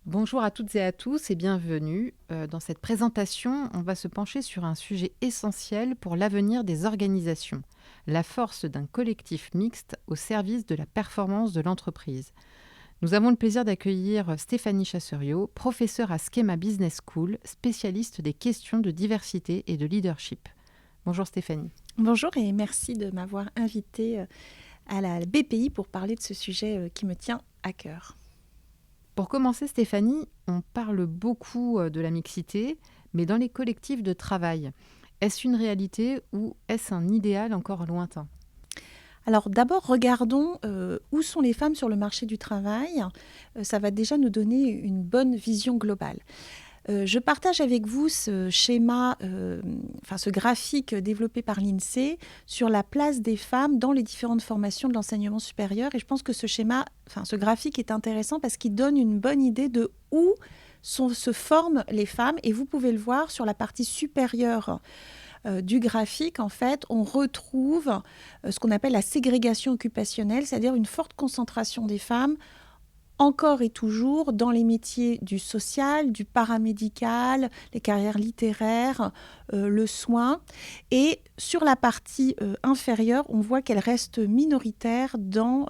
Bonjour à toutes et à tous et bienvenue. Dans cette présentation, on va se pencher sur un sujet essentiel pour l'avenir des organisations, la force d'un collectif mixte au service de la performance de l'entreprise. Nous avons le plaisir d'accueillir Stéphanie Chasseriot, professeure à Schema Business School, spécialiste des questions de diversité et de leadership. Bonjour Stéphanie. Bonjour et merci de m'avoir invitée à la BPI pour parler de ce sujet qui me tient à cœur. Pour commencer Stéphanie, on parle beaucoup de la mixité, mais dans les collectifs de travail, est-ce une réalité ou est-ce un idéal encore lointain ? Alors d'abord, regardons où sont les femmes sur le marché du travail. Ça va déjà nous donner une bonne vision globale. Je partage avec vous ce schéma, ce graphique développé par l'INSEE sur la place des femmes dans les différentes formations de l'enseignement supérieur. Et je pense que ce graphique est intéressant parce qu'il donne une bonne idée de où se forment les femmes. Et vous pouvez le voir sur la partie supérieure du graphique. En fait, on retrouve ce qu'on appelle la ségrégation occupationnelle, c'est-à-dire une forte concentration des femmes encore et toujours dans les métiers du social, du paramédical, les carrières littéraires, le soin. Et sur la partie inférieure, on voit qu'elle reste minoritaire dans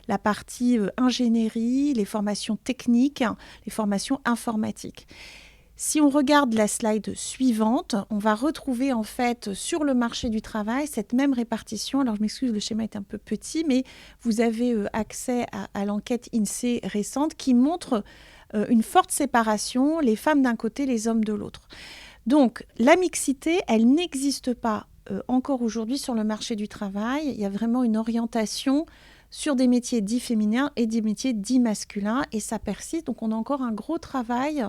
la partie ingénierie, les formations techniques, les formations informatiques. Si on regarde la slide suivante, on va retrouver en fait sur le marché du travail cette même répartition. Alors je m'excuse, le schéma est un peu petit, mais vous avez accès à l'enquête INSEE récente qui montre une forte séparation, les femmes d'un côté, les hommes de l'autre. Donc la mixité, elle n'existe pas encore aujourd'hui sur le marché du travail. Il y a vraiment une orientation sur des métiers dits féminins et des métiers dits masculins, et ça persiste. Donc on a encore un gros travail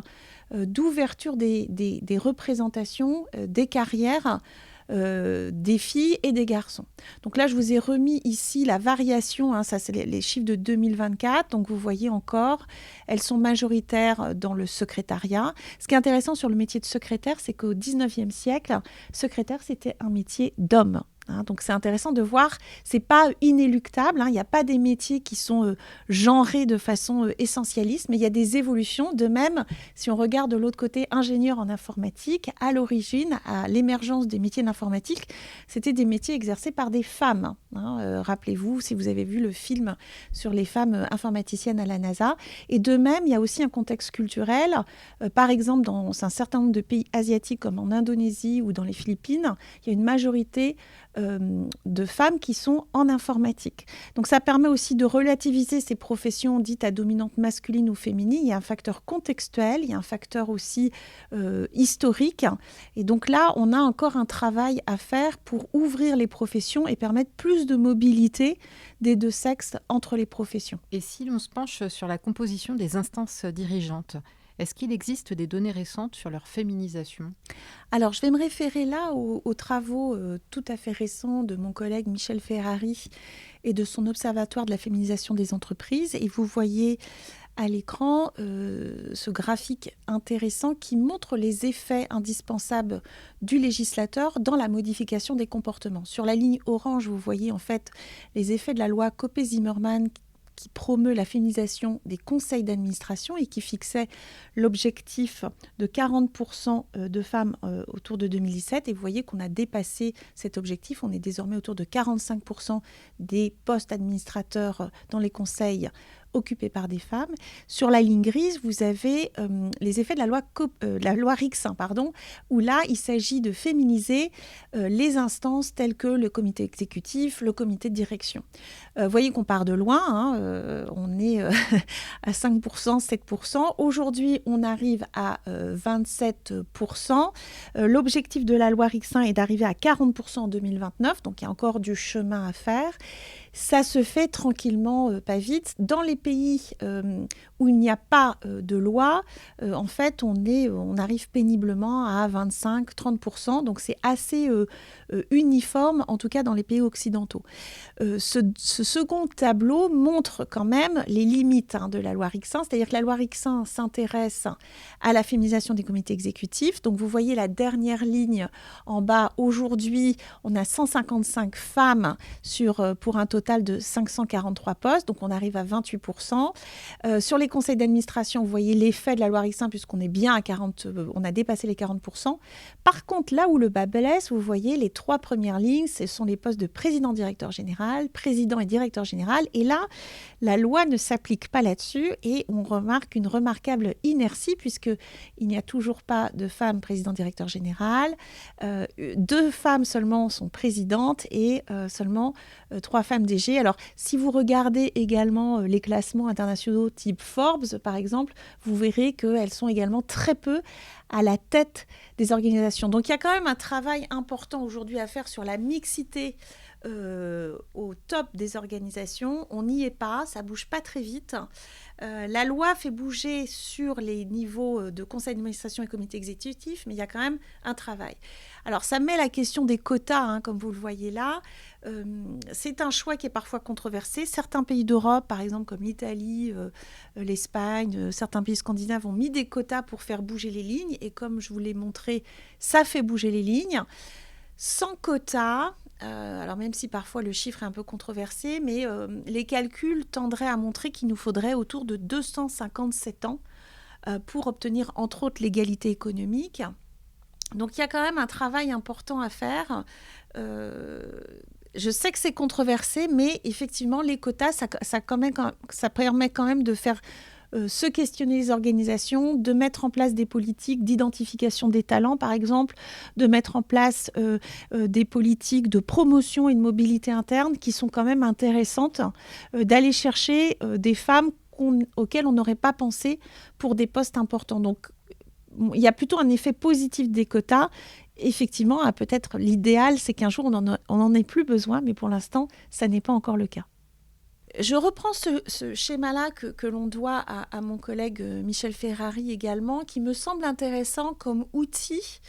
d'ouverture des représentations, des carrières des filles et des garçons. Donc là, je vous ai remis ici la variation, ça c'est les chiffres de 2024, donc vous voyez encore, elles sont majoritaires dans le secrétariat. Ce qui est intéressant sur le métier de secrétaire, c'est qu'au 19e siècle, secrétaire, c'était un métier d'homme. Donc c'est intéressant de voir, c'est pas inéluctable, il n'y a pas des métiers qui sont genrés de façon essentialiste, mais il y a des évolutions. De même, si on regarde de l'autre côté, ingénieur en informatique, à l'origine, à l'émergence des métiers d'informatique, c'était des métiers exercés par des femmes. Rappelez-vous, si vous avez vu le film sur les femmes informaticiennes à la NASA. Et de même, il y a aussi un contexte culturel. Par exemple, dans un certain nombre de pays asiatiques, comme en Indonésie ou dans les Philippines, il y a une majorité de femmes qui sont en informatique. Donc ça permet aussi de relativiser ces professions dites à dominante masculine ou féminine. Il y a un facteur contextuel, il y a un facteur aussi historique. Et donc là, on a encore un travail à faire pour ouvrir les professions et permettre plus de mobilité des deux sexes entre les professions. Et si l'on se penche sur la composition des instances dirigeantes, est-ce qu'il existe des données récentes sur leur féminisation ? Alors, je vais me référer là aux travaux tout à fait récents de mon collègue Michel Ferrari et de son Observatoire de la féminisation des entreprises. Et vous voyez à l'écran ce graphique intéressant qui montre les effets indispensables du législateur dans la modification des comportements. Sur la ligne orange, vous voyez en fait les effets de la loi Copé-Zimmermann qui promeut la féminisation des conseils d'administration et qui fixait l'objectif de 40% de femmes autour de 2017. Et vous voyez qu'on a dépassé cet objectif. On est désormais autour de 45% des postes administrateurs dans les conseils occupés par des femmes. Sur la ligne grise, vous avez les effets de la loi Rixin, où là, il s'agit de féminiser les instances telles que le comité exécutif, le comité de direction. Vous voyez qu'on part de loin, on est à 5%, 7%. Aujourd'hui, on arrive à 27%. L'objectif de la loi Rixin est d'arriver à 40% en 2029, donc il y a encore du chemin à faire. Ça se fait tranquillement, pas vite. Dans les pays où il n'y a pas de loi, en fait, on arrive péniblement à 25-30%. Donc, c'est assez uniforme, en tout cas dans les pays occidentaux. Ce second tableau montre quand même les limites de la loi Rixin. C'est-à-dire que la loi Rixin s'intéresse à la féminisation des comités exécutifs. Donc, vous voyez la dernière ligne en bas. Aujourd'hui, on a 155 femmes pour un total total de 543 postes, donc on arrive à 28%. Sur les conseils d'administration, vous voyez l'effet de la loi Rixain, puisqu'on est bien à 40, on a dépassé les 40%. Par contre, là où le bas blesse, vous voyez les 3 premières lignes, ce sont les postes de président-directeur général, président et directeur général. Et là, la loi ne s'applique pas là-dessus et on remarque une remarquable inertie, puisqu'il n'y a toujours pas de femme président-directeur général. 2 femmes seulement sont présidentes et seulement 3 femmes DG. Alors, si vous regardez également les classements internationaux type Forbes, par exemple, vous verrez qu'elles sont également très peu à la tête des organisations. Donc, il y a quand même un travail important aujourd'hui à faire sur la mixité au top des organisations. On n'y est pas, ça bouge pas très vite. La loi fait bouger sur les niveaux de conseil d'administration et comité exécutif, mais il y a quand même un travail. Alors, ça met la question des quotas, comme vous le voyez là. C'est un choix qui est parfois controversé. Certains pays d'Europe, par exemple comme l'Italie, l'Espagne, certains pays scandinaves ont mis des quotas pour faire bouger les lignes. Et comme je vous l'ai montré, ça fait bouger les lignes. Sans quotas, alors même si parfois le chiffre est un peu controversé, mais les calculs tendraient à montrer qu'il nous faudrait autour de 257 ans pour obtenir entre autres l'égalité économique. Donc il y a quand même un travail important à faire. Je sais que c'est controversé, mais effectivement les quotas, ça permet quand même de faire se questionner les organisations, de mettre en place des politiques d'identification des talents, par exemple, de mettre en place des politiques de promotion et de mobilité interne qui sont quand même intéressantes, d'aller chercher des femmes auxquelles on n'aurait pas pensé pour des postes importants. Donc, il y a plutôt un effet positif des quotas. Effectivement, peut-être l'idéal, c'est qu'un jour, on n'en ait plus besoin, mais pour l'instant, ça n'est pas encore le cas. Je reprends ce schéma-là que l'on doit à mon collègue Michel Ferrari également, qui me semble intéressant comme outil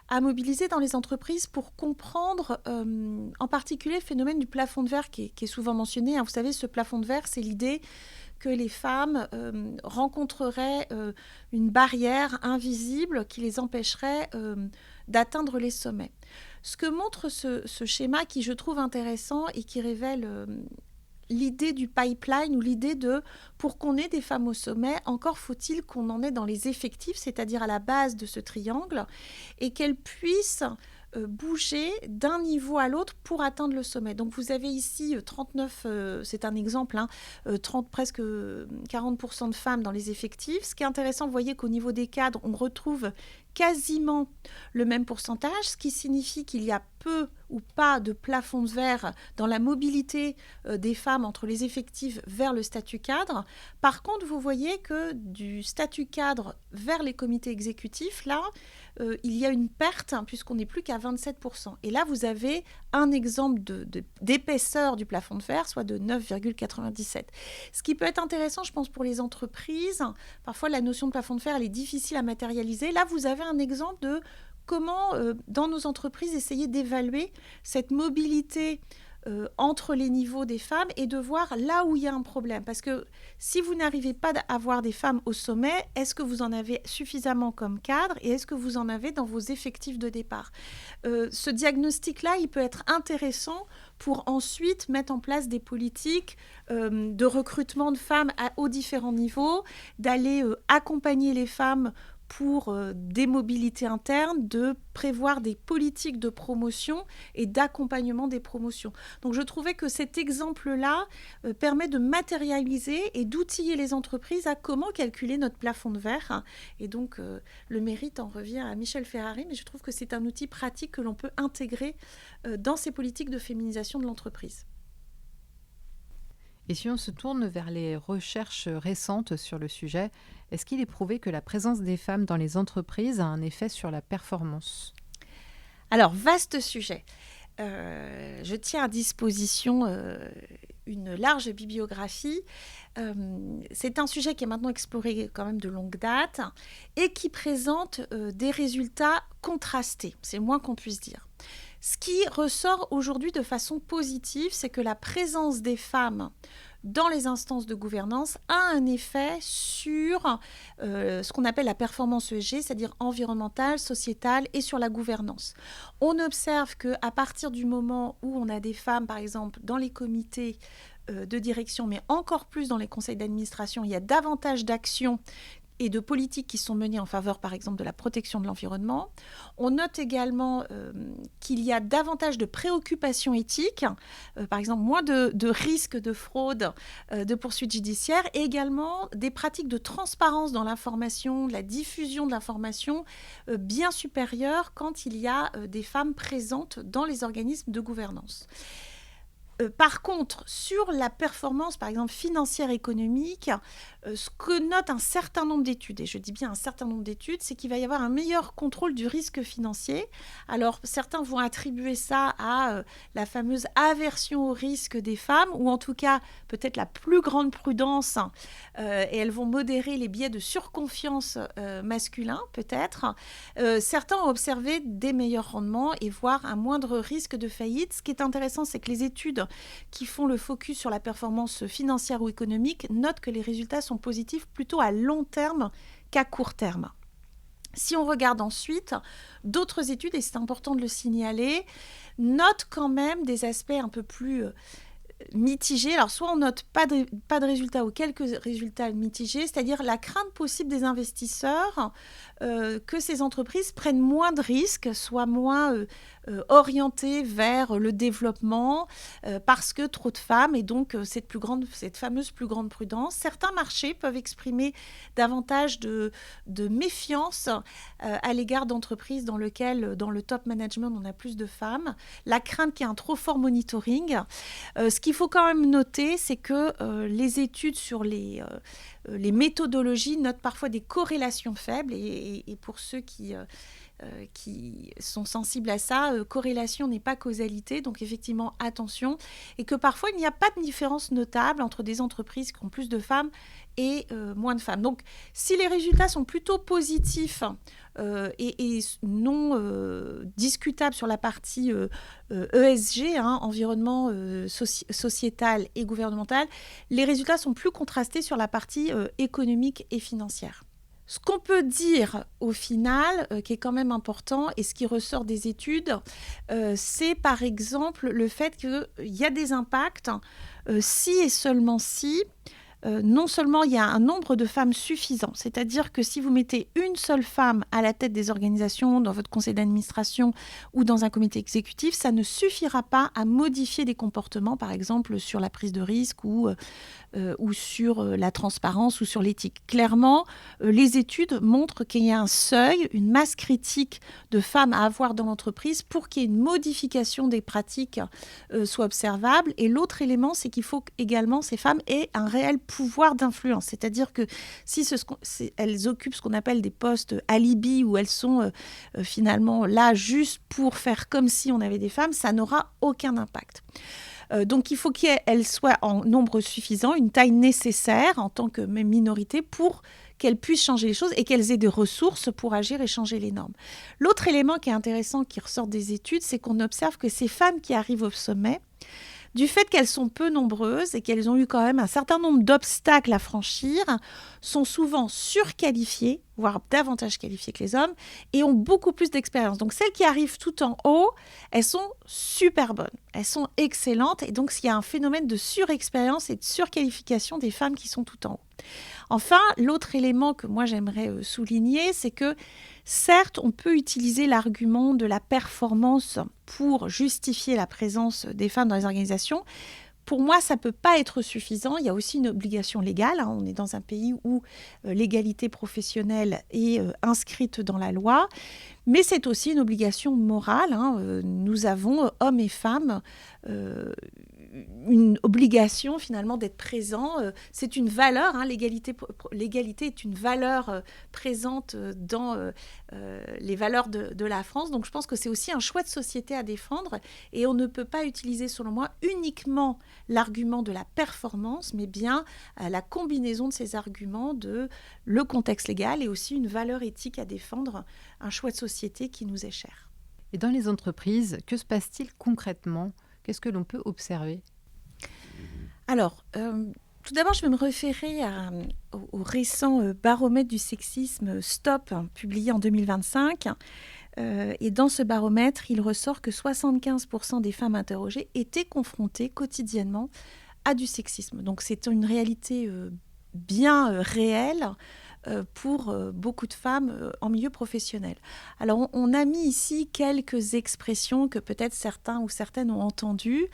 à mobiliser dans les entreprises pour comprendre en particulier le phénomène du plafond de verre qui est souvent mentionné. Vous savez, ce plafond de verre, c'est l'idée que les femmes rencontreraient une barrière invisible qui les empêcherait d'atteindre les sommets. Ce que montre ce schéma qui, je trouve intéressant et qui révèle l'idée du pipeline ou l'idée de, pour qu'on ait des femmes au sommet, encore faut-il qu'on en ait dans les effectifs, c'est-à-dire à la base de ce triangle, et qu'elles puissent bouger d'un niveau à l'autre pour atteindre le sommet. Donc vous avez ici 39, c'est un exemple, 30, presque 40% de femmes dans les effectifs. Ce qui est intéressant, vous voyez qu'au niveau des cadres, on retrouve quasiment le même pourcentage, ce qui signifie qu'il y a peu ou pas de plafond de verre dans la mobilité des femmes entre les effectifs vers le statut cadre. Par contre, vous voyez que du statut cadre vers les comités exécutifs, là, il y a une perte puisqu'on n'est plus qu'à 27%. Et là, vous avez un exemple d'épaisseur du plafond de verre, soit de 9,97. Ce qui peut être intéressant, je pense, pour les entreprises. Parfois, la notion de plafond de verre, elle est difficile à matérialiser. Là, vous avez un exemple de comment, dans nos entreprises, essayer d'évaluer cette mobilité entre les niveaux des femmes et de voir là où il y a un problème. Parce que si vous n'arrivez pas à avoir des femmes au sommet, est-ce que vous en avez suffisamment comme cadre et est-ce que vous en avez dans vos effectifs de départ ? Ce diagnostic-là, il peut être intéressant pour ensuite mettre en place des politiques de recrutement de femmes aux différents niveaux, d'aller accompagner les femmes pour des mobilités internes, de prévoir des politiques de promotion et d'accompagnement des promotions. Donc je trouvais que cet exemple-là permet de matérialiser et d'outiller les entreprises à comment calculer notre plafond de verre. Et donc le mérite en revient à Michel Ferrari, mais je trouve que c'est un outil pratique que l'on peut intégrer dans ces politiques de féminisation de l'entreprise. Et si on se tourne vers les recherches récentes sur le sujet, est-ce qu'il est prouvé que la présence des femmes dans les entreprises a un effet sur la performance ? Alors, vaste sujet. Je tiens à disposition une large bibliographie. C'est un sujet qui est maintenant exploré quand même de longue date et qui présente des résultats contrastés. C'est le moins qu'on puisse dire. Ce qui ressort aujourd'hui de façon positive, c'est que la présence des femmes dans les instances de gouvernance a un effet sur ce qu'on appelle la performance ESG, c'est-à-dire environnementale, sociétale et sur la gouvernance. On observe qu'à partir du moment où on a des femmes, par exemple, dans les comités de direction, mais encore plus dans les conseils d'administration, il y a davantage d'actions et de politiques qui sont menées en faveur, par exemple, de la protection de l'environnement. On note également qu'il y a davantage de préoccupations éthiques, par exemple, moins de risques de fraude, de poursuites judiciaires, et également des pratiques de transparence dans l'information, de la diffusion de l'information bien supérieures quand il y a des femmes présentes dans les organismes de gouvernance. Par contre, sur la performance, par exemple, financière économique, ce que note un certain nombre d'études, et je dis bien un certain nombre d'études, c'est qu'il va y avoir un meilleur contrôle du risque financier. Alors, certains vont attribuer ça à la fameuse aversion au risque des femmes, ou en tout cas, peut-être la plus grande prudence, et elles vont modérer les biais de surconfiance masculins, peut-être. Certains ont observé des meilleurs rendements et voire un moindre risque de faillite. Ce qui est intéressant, c'est que les études qui font le focus sur la performance financière ou économique notent que les résultats sont positifs plutôt à long terme qu'à court terme. Si on regarde ensuite, d'autres études, et c'est important de le signaler, notent quand même des aspects un peu plus mitigés. Alors, soit on note pas de résultats ou quelques résultats mitigés, c'est-à-dire la crainte possible des investisseurs que ces entreprises prennent moins de risques, soient moins orientées vers le développement parce que trop de femmes et donc cette fameuse plus grande prudence. Certains marchés peuvent exprimer davantage de méfiance à l'égard d'entreprises dans lesquelles, dans le top management, on a plus de femmes. La crainte qu'il y ait un trop fort monitoring. Ce qu'il faut quand même noter, c'est que les études sur les méthodologies notent parfois des corrélations faibles et pour ceux qui sont sensibles à ça, corrélation n'est pas causalité, donc effectivement attention, et que parfois il n'y a pas de différence notable entre des entreprises qui ont plus de femmes et moins de femmes. Donc si les résultats sont plutôt positifs et non discutables sur la partie ESG, environnement sociétal et gouvernemental, les résultats sont plus contrastés sur la partie économique et financière. Ce qu'on peut dire au final, qui est quand même important, et ce qui ressort des études, c'est par exemple le fait qu'il y a des impacts, si et seulement si, non seulement il y a un nombre de femmes suffisant, c'est-à-dire que si vous mettez une seule femme à la tête des organisations, dans votre conseil d'administration ou dans un comité exécutif, ça ne suffira pas à modifier des comportements, par exemple sur la prise de risque ou sur la transparence ou sur l'éthique. Clairement, les études montrent qu'il y a un seuil, une masse critique de femmes à avoir dans l'entreprise pour qu'il y ait une modification des pratiques soit observable. Et l'autre élément, c'est qu'il faut également ces femmes aient un réel pouvoir d'influence. C'est-à-dire que si elles occupent ce qu'on appelle des postes alibi, où elles sont finalement là juste pour faire comme si on avait des femmes, ça n'aura aucun impact. Donc il faut qu'elles soient en nombre suffisant, une taille nécessaire en tant que minorité pour qu'elles puissent changer les choses et qu'elles aient des ressources pour agir et changer les normes. L'autre élément qui est intéressant, qui ressort des études, c'est qu'on observe que ces femmes qui arrivent au sommet, du fait qu'elles sont peu nombreuses et qu'elles ont eu quand même un certain nombre d'obstacles à franchir, sont souvent surqualifiées, voire davantage qualifiées que les hommes, et ont beaucoup plus d'expérience. Donc celles qui arrivent tout en haut, elles sont super bonnes, elles sont excellentes, et donc il y a un phénomène de surexpérience et de surqualification des femmes qui sont tout en haut. Enfin, l'autre élément que moi j'aimerais souligner, c'est que certes, on peut utiliser l'argument de la performance pour justifier la présence des femmes dans les organisations. Pour moi, ça ne peut pas être suffisant. Il y a aussi une obligation légale. On est dans un pays où l'égalité professionnelle est inscrite dans la loi. Mais c'est aussi une obligation morale. Nous avons, hommes et femmes, une obligation finalement d'être présents. C'est une valeur. L'égalité est une valeur présente dans les valeurs de la France. Donc je pense que c'est aussi un choix de société à défendre. Et on ne peut pas utiliser, selon moi, uniquement l'argument de la performance, mais bien la combinaison de ces arguments de le contexte légal et aussi une valeur éthique à défendre, un choix de société qui nous est cher. Et dans les entreprises, que se passe-t-il concrètement ? Qu'est-ce que l'on peut observer ? Alors, tout d'abord, je vais me référer au récent baromètre du sexisme Stop, hein, publié en 2025. Et dans ce baromètre, il ressort que 75% des femmes interrogées étaient confrontées quotidiennement à du sexisme. Donc c'est une réalité bien réelle pour beaucoup de femmes en milieu professionnel. Alors on a mis ici quelques expressions que peut-être certains ou certaines ont entendues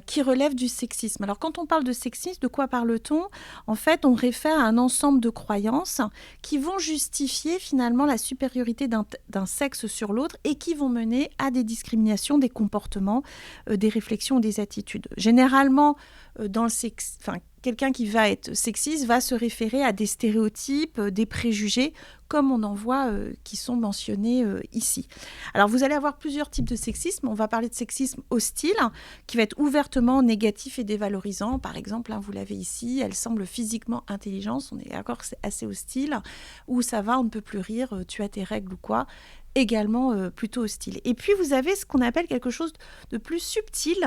qui relèvent du sexisme. Alors quand on parle de sexisme, de quoi parle-t-on ? En fait, on réfère à un ensemble de croyances qui vont justifier finalement la supériorité d'un sexe sur l'autre et qui vont mener à des discriminations, des comportements, des réflexions, des attitudes. Généralement, dans le sexe, quelqu'un qui va être sexiste va se référer à des stéréotypes, des préjugés, comme on en voit qui sont mentionnés ici. Alors, vous allez avoir plusieurs types de sexisme. On va parler de sexisme hostile, qui va être ouvertement négatif et dévalorisant. Par exemple, vous l'avez ici, elle semble physiquement intelligente, on est d'accord que c'est assez hostile, ou ça va, on ne peut plus rire, tu as tes règles ou quoi, également plutôt hostile. Et puis, vous avez ce qu'on appelle quelque chose de plus subtil,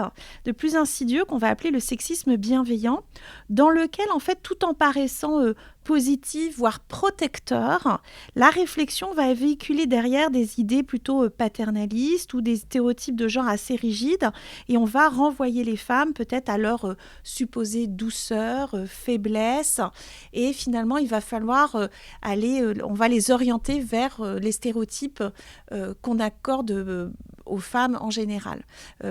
de plus insidieux, qu'on va appeler le sexisme bienveillant, dans lequel, en fait, tout en paraissant positif, voire protecteur, la réflexion va véhiculer derrière des idées plutôt paternalistes ou des stéréotypes de genre assez rigides, et on va renvoyer les femmes peut-être à leur supposée douceur, faiblesse, et finalement il va falloir on va les orienter vers les stéréotypes qu'on accorde aux femmes en général.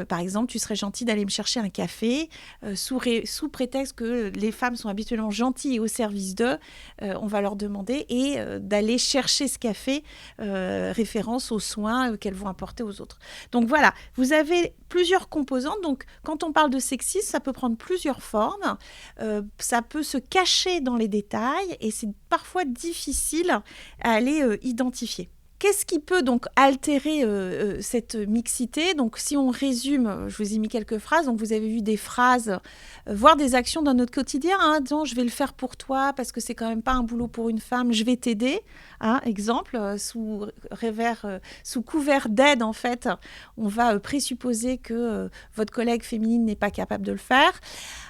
Par exemple, tu serais gentil d'aller me chercher un café, sous prétexte que les femmes sont habituellement gentilles et au service d'eux, on va leur demander d'aller chercher ce café, référence aux soins qu'elles vont apporter aux autres. Donc voilà, vous avez plusieurs composantes. Donc quand on parle de sexisme, ça peut prendre plusieurs formes, ça peut se cacher dans les détails et c'est parfois difficile à aller identifier. Qu'est-ce qui peut donc altérer cette mixité ? Donc, si on résume, je vous ai mis quelques phrases. Donc, vous avez vu des phrases, voire des actions dans notre quotidien. Disons, je vais le faire pour toi parce que c'est quand même pas un boulot pour une femme. Je vais t'aider. Exemple, sous couvert d'aide, en fait, on va présupposer que votre collègue féminine n'est pas capable de le faire.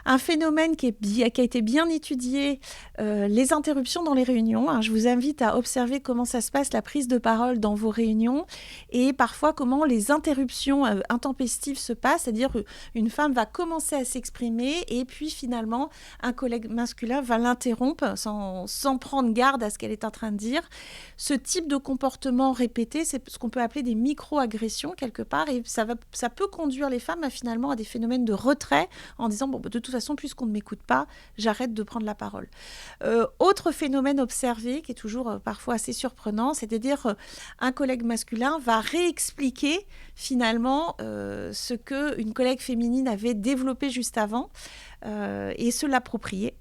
Un phénomène qui a été bien étudié, les interruptions dans les réunions. Je vous invite à observer comment ça se passe, la prise de parole dans vos réunions et parfois comment les interruptions intempestives se passent, c'est-à-dire une femme va commencer à s'exprimer et puis finalement un collègue masculin va l'interrompre sans prendre garde à ce qu'elle est en train de dire. Ce type de comportement répété, c'est ce qu'on peut appeler des micro-agressions quelque part et ça peut conduire les femmes finalement à des phénomènes de retrait en disant de toute façon puisqu'on ne m'écoute pas, j'arrête de prendre la parole. Autre phénomène observé qui est toujours parfois assez surprenant, c'est-à-dire un collègue masculin va réexpliquer finalement ce qu'une collègue féminine avait développé juste avant et se l'approprier.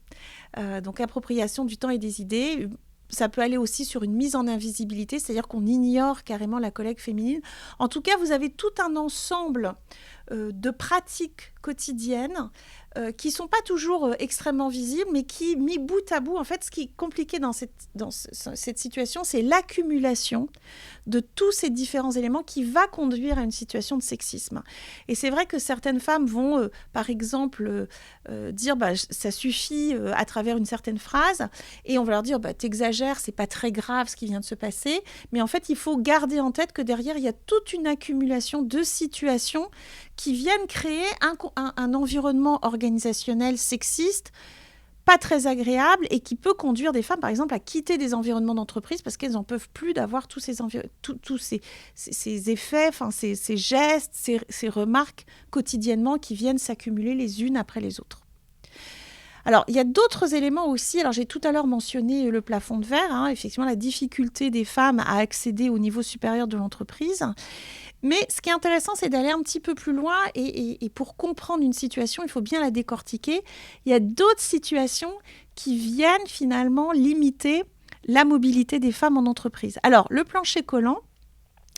Donc appropriation du temps et des idées. Ça peut aller aussi sur une mise en invisibilité, c'est-à-dire qu'on ignore carrément la collègue féminine. En tout cas, vous avez tout un ensemble de pratiques quotidiennes qui ne sont pas toujours extrêmement visibles, mais qui, mis bout à bout, en fait, ce qui est compliqué dans cette situation, c'est l'accumulation de tous ces différents éléments qui va conduire à une situation de sexisme. Et c'est vrai que certaines femmes vont, par exemple, dire ça suffit à travers une certaine phrase, et on va leur dire t'exagères, c'est pas très grave ce qui vient de se passer, mais en fait, il faut garder en tête que derrière, il y a toute une accumulation de situations qui viennent créer un environnement organisationnel sexiste, pas très agréable et qui peut conduire des femmes, par exemple, à quitter des environnements d'entreprise parce qu'elles n'en peuvent plus d'avoir tous ces effets, ces gestes, ces remarques quotidiennement qui viennent s'accumuler les unes après les autres. Alors, il y a d'autres éléments aussi. Alors, j'ai tout à l'heure mentionné le plafond de verre, effectivement, la difficulté des femmes à accéder au niveau supérieur de l'entreprise. Mais ce qui est intéressant, c'est d'aller un petit peu plus loin et pour comprendre une situation, il faut bien la décortiquer. Il y a d'autres situations qui viennent finalement limiter la mobilité des femmes en entreprise. Alors, le plancher collant,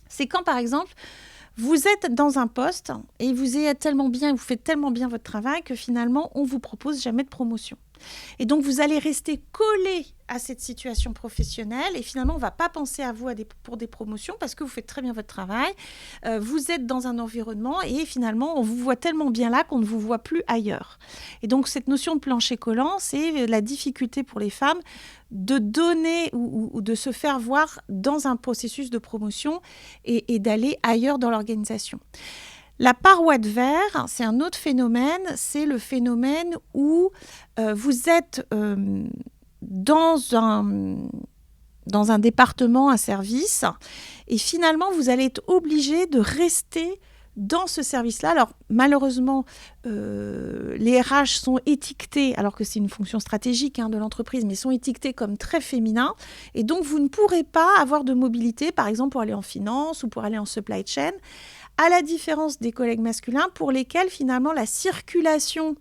c'est quand, par exemple, vous êtes dans un poste et vous faites tellement bien votre travail que finalement, on ne vous propose jamais de promotion. Et donc, vous allez rester collé à cette situation professionnelle et finalement, on ne va pas penser à vous pour des promotions parce que vous faites très bien votre travail. Vous êtes dans un environnement et finalement, on vous voit tellement bien là qu'on ne vous voit plus ailleurs. Et donc, cette notion de plancher collant, c'est la difficulté pour les femmes de donner ou de se faire voir dans un processus de promotion et d'aller ailleurs dans l'organisation. La paroi de verre, c'est un autre phénomène. C'est le phénomène où vous êtes dans un département, un service, et finalement, vous allez être obligé de rester dans ce service-là. Alors, malheureusement, les RH sont étiquetés, alors que c'est une fonction stratégique de l'entreprise, mais sont étiquetés comme très féminins. Et donc, vous ne pourrez pas avoir de mobilité, par exemple, pour aller en finance ou pour aller en supply chain, à la différence des collègues masculins pour lesquels, finalement, la circulation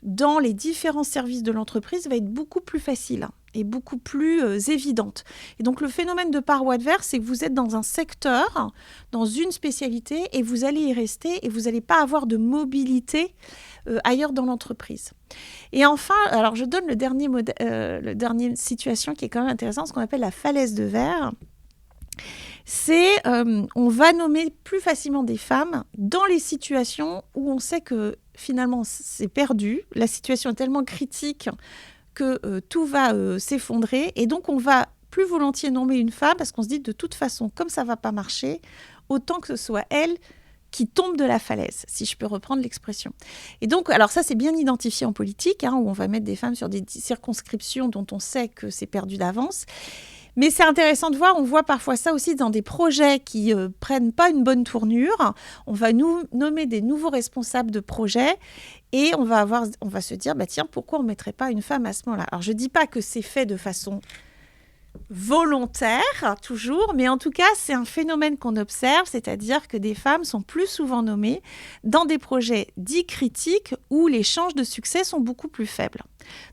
dans les différents services de l'entreprise va être beaucoup plus facile et beaucoup plus évidente. Et donc, le phénomène de paroi de verre, c'est que vous êtes dans un secteur, dans une spécialité, et vous allez y rester et vous n'allez pas avoir de mobilité ailleurs dans l'entreprise. Et enfin, alors je donne le dernier situation qui est quand même intéressant, ce qu'on appelle la falaise de verre. C'est on va nommer plus facilement des femmes dans les situations où on sait que finalement c'est perdu, la situation est tellement critique que tout va s'effondrer et donc on va plus volontiers nommer une femme parce qu'on se dit de toute façon comme ça va pas marcher, autant que ce soit elle qui tombe de la falaise, si je peux reprendre l'expression. Et donc, alors ça c'est bien identifié en politique, où on va mettre des femmes sur des circonscriptions dont on sait que c'est perdu d'avance. Mais c'est intéressant de voir, on voit parfois ça aussi dans des projets qui prennent pas une bonne tournure. On va nous nommer des nouveaux responsables de projet et on va se dire, tiens, pourquoi on ne mettrait pas une femme à ce moment-là ? Alors, je ne dis pas que c'est fait de façon volontaire, toujours, mais en tout cas, c'est un phénomène qu'on observe, c'est-à-dire que des femmes sont plus souvent nommées dans des projets dits critiques où les chances de succès sont beaucoup plus faibles.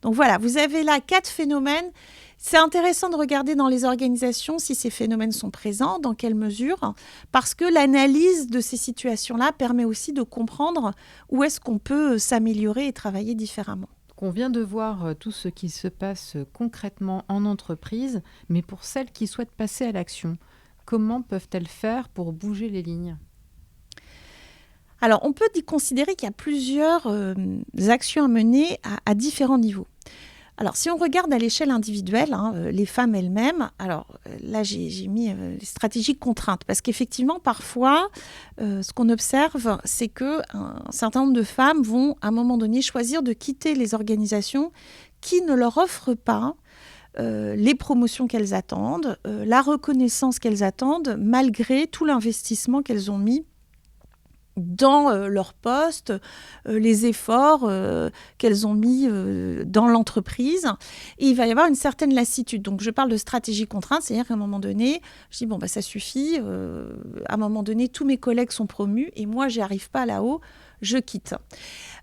Donc voilà, vous avez là 4 phénomènes. C'est intéressant de regarder dans les organisations si ces phénomènes sont présents, dans quelle mesure, parce que l'analyse de ces situations-là permet aussi de comprendre où est-ce qu'on peut s'améliorer et travailler différemment. On vient de voir tout ce qui se passe concrètement en entreprise, mais pour celles qui souhaitent passer à l'action, comment peuvent-elles faire pour bouger les lignes ? Alors, on peut considérer qu'il y a plusieurs actions à mener à différents niveaux. Alors, si on regarde à l'échelle individuelle, les femmes elles-mêmes, alors là, j'ai mis les stratégies de contrainte, parce qu'effectivement, parfois, ce qu'on observe, c'est qu'un certain nombre de femmes vont, à un moment donné, choisir de quitter les organisations qui ne leur offrent pas les promotions qu'elles attendent, la reconnaissance qu'elles attendent, malgré tout l'investissement qu'elles ont mis dans leur poste, les efforts qu'elles ont mis dans l'entreprise. Et il va y avoir une certaine lassitude. Donc, je parle de stratégie contrainte, c'est-à-dire qu'à un moment donné, je dis, ça suffit. À un moment donné, tous mes collègues sont promus et moi, j'y arrive pas là-haut, je quitte.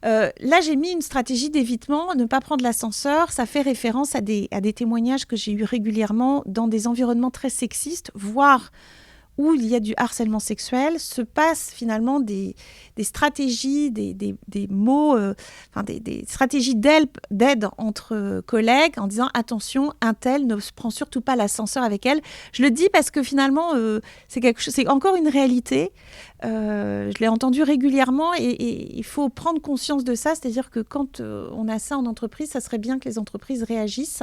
Là, j'ai mis une stratégie d'évitement, ne pas prendre l'ascenseur. Ça fait référence à des témoignages que j'ai eus régulièrement dans des environnements très sexistes, voire où il y a du harcèlement sexuel, se passent finalement des stratégies, des mots, des stratégies d'aide entre collègues en disant « Attention, un tel ne prend surtout pas l'ascenseur avec elle ». Je le dis parce que finalement, c'est encore une réalité. Je l'ai entendu régulièrement et il faut prendre conscience de ça. C'est-à-dire que quand on a ça en entreprise, ça serait bien que les entreprises réagissent.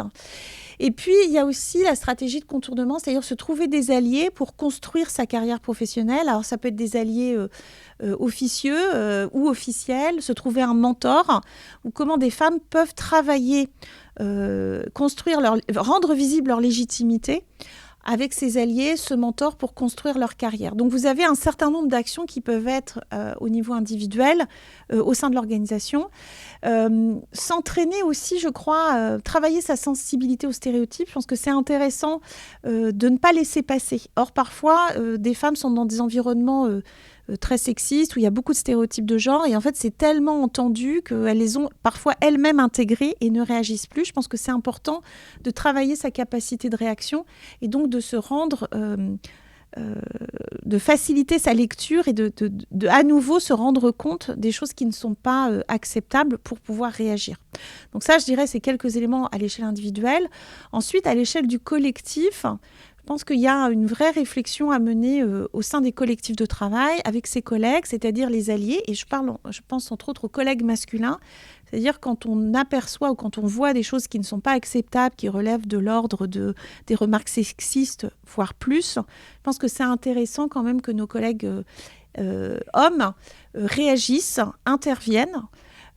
Et puis, il y a aussi la stratégie de contournement, c'est-à-dire se trouver des alliés pour construire sa carrière professionnelle. Alors, ça peut être des alliés officieux ou officiels, se trouver un mentor, ou comment des femmes peuvent travailler, rendre visible leur légitimité avec ses alliés, ce mentor pour construire leur carrière. Donc, vous avez un certain nombre d'actions qui peuvent être au niveau individuel, au sein de l'organisation. S'entraîner aussi, je crois, travailler sa sensibilité aux stéréotypes. Je pense que c'est intéressant de ne pas laisser passer. Or, parfois, des femmes sont dans des environnements très sexistes, où il y a beaucoup de stéréotypes de genre, et en fait, c'est tellement entendu qu'elles les ont parfois elles-mêmes intégrés et ne réagissent plus. Je pense que c'est important de travailler sa capacité de réaction et donc de se rendre de faciliter sa lecture et de à nouveau se rendre compte des choses qui ne sont pas acceptables pour pouvoir réagir. Donc ça, je dirais, c'est quelques éléments à l'échelle individuelle. Ensuite, à l'échelle du collectif, je pense qu'il y a une vraie réflexion à mener au sein des collectifs de travail avec ses collègues, c'est-à-dire les alliés. Et je pense entre autres aux collègues masculins. C'est-à-dire quand on aperçoit ou quand on voit des choses qui ne sont pas acceptables, qui relèvent de l'ordre des remarques sexistes, voire plus, je pense que c'est intéressant quand même que nos collègues hommes réagissent, interviennent.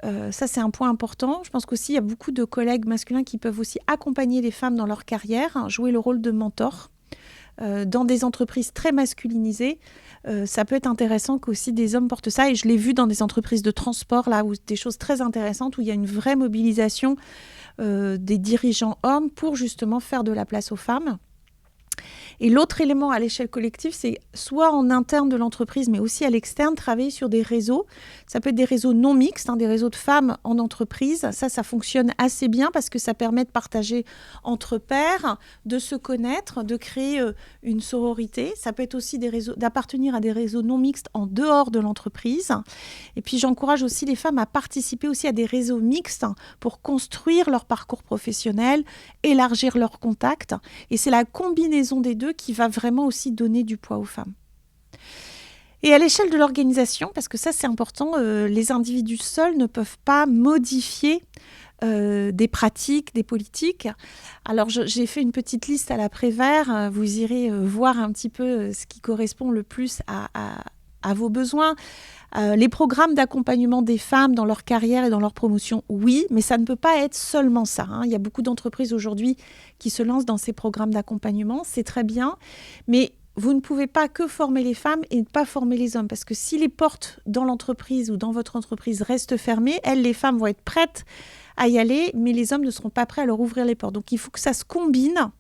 Ça, c'est un point important. Je pense qu'aussi, il y a beaucoup de collègues masculins qui peuvent aussi accompagner les femmes dans leur carrière, jouer le rôle de mentor. Dans des entreprises très masculinisées, ça peut être intéressant qu'aussi des hommes portent ça. Et je l'ai vu dans des entreprises de transport, là, où des choses très intéressantes, où il y a une vraie mobilisation des dirigeants hommes pour justement faire de la place aux femmes. Et l'autre élément à l'échelle collective, c'est soit en interne de l'entreprise, mais aussi à l'externe, travailler sur des réseaux. Ça peut être des réseaux non mixtes, des réseaux de femmes en entreprise. Ça fonctionne assez bien parce que ça permet de partager entre pairs, de se connaître, de créer une sororité. Ça peut être aussi d'appartenir à des réseaux non mixtes en dehors de l'entreprise. Et puis j'encourage aussi les femmes à participer aussi à des réseaux mixtes pour construire leur parcours professionnel, élargir leurs contacts. Et c'est la combinaison des deux qui va vraiment aussi donner du poids aux femmes. Et à l'échelle de l'organisation, parce que ça c'est important, les individus seuls ne peuvent pas modifier des pratiques, des politiques. Alors j'ai fait une petite liste à la Prévert, vous irez voir un petit peu ce qui correspond le plus à vos besoins. Les programmes d'accompagnement des femmes dans leur carrière et dans leur promotion, oui, mais ça ne peut pas être seulement ça. Il y a beaucoup d'entreprises aujourd'hui qui se lancent dans ces programmes d'accompagnement, c'est très bien, mais vous ne pouvez pas que former les femmes et ne pas former les hommes, parce que si les portes dans l'entreprise ou dans votre entreprise restent fermées, les femmes vont être prêtes à y aller, mais les hommes ne seront pas prêts à leur ouvrir les portes. Donc il faut que ça se combine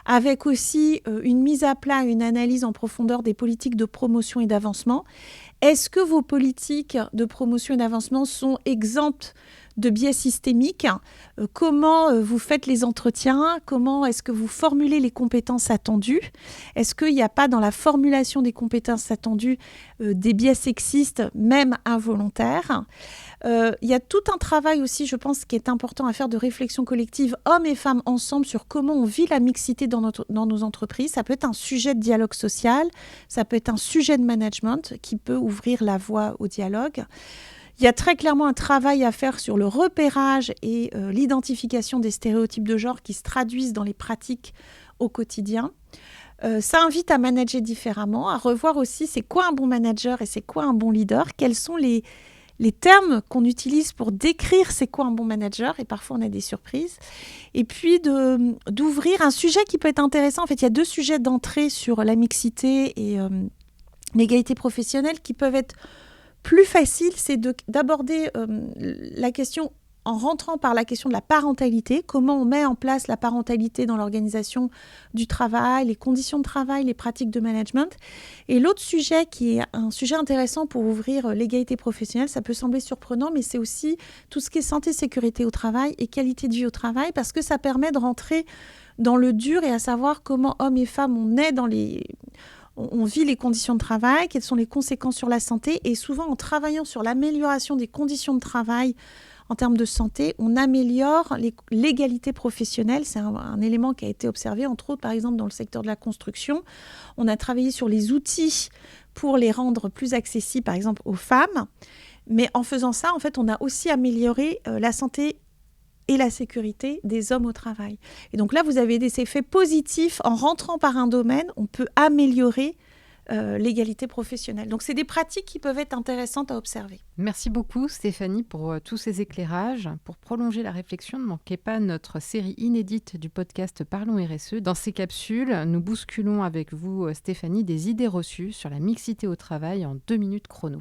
avec aussi une mise à plat, une analyse en profondeur des politiques de promotion et d'avancement. Est-ce que vos politiques de promotion et d'avancement sont exemptes de biais systémiques ? Comment vous faites les entretiens ? Comment est-ce que vous formulez les compétences attendues ? Est-ce qu'il n'y a pas dans la formulation des compétences attendues des biais sexistes, même involontaires ? Il y a tout un travail aussi, je pense, qui est important à faire de réflexion collective, hommes et femmes ensemble, sur comment on vit la mixité dans nos entreprises. Ça peut être un sujet de dialogue social, ça peut être un sujet de management qui peut ouvrir la voie au dialogue. Il y a très clairement un travail à faire sur le repérage et l'identification des stéréotypes de genre qui se traduisent dans les pratiques au quotidien. Ça invite à manager différemment, à revoir aussi c'est quoi un bon manager et c'est quoi un bon leader, quels sont les termes qu'on utilise pour décrire c'est quoi un bon manager, et parfois on a des surprises. Et puis d'ouvrir un sujet qui peut être intéressant. En fait, il y a 2 sujets d'entrée sur la mixité et l'égalité professionnelle qui peuvent être plus faciles. C'est d'aborder la question en rentrant par la question de la parentalité, comment on met en place la parentalité dans l'organisation du travail, les conditions de travail, les pratiques de management. Et l'autre sujet qui est un sujet intéressant pour ouvrir l'égalité professionnelle, ça peut sembler surprenant, mais c'est aussi tout ce qui est santé, sécurité au travail et qualité de vie au travail, parce que ça permet de rentrer dans le dur et à savoir comment hommes et femmes on vit les conditions de travail, quelles sont les conséquences sur la santé, et souvent en travaillant sur l'amélioration des conditions de travail en termes de santé, on améliore l'égalité professionnelle. C'est un élément qui a été observé, entre autres, par exemple, dans le secteur de la construction. On a travaillé sur les outils pour les rendre plus accessibles, par exemple, aux femmes. Mais en faisant ça, en fait, on a aussi amélioré la santé et la sécurité des hommes au travail. Et donc là, vous avez des effets positifs. En rentrant par un domaine, on peut améliorer l'égalité professionnelle. Donc, c'est des pratiques qui peuvent être intéressantes à observer. Merci beaucoup Stéphanie pour tous ces éclairages. Pour prolonger la réflexion, ne manquez pas notre série inédite du podcast Parlons RSE. Dans ces capsules, nous bousculons avec vous Stéphanie des idées reçues sur la mixité au travail en 2 minutes chrono.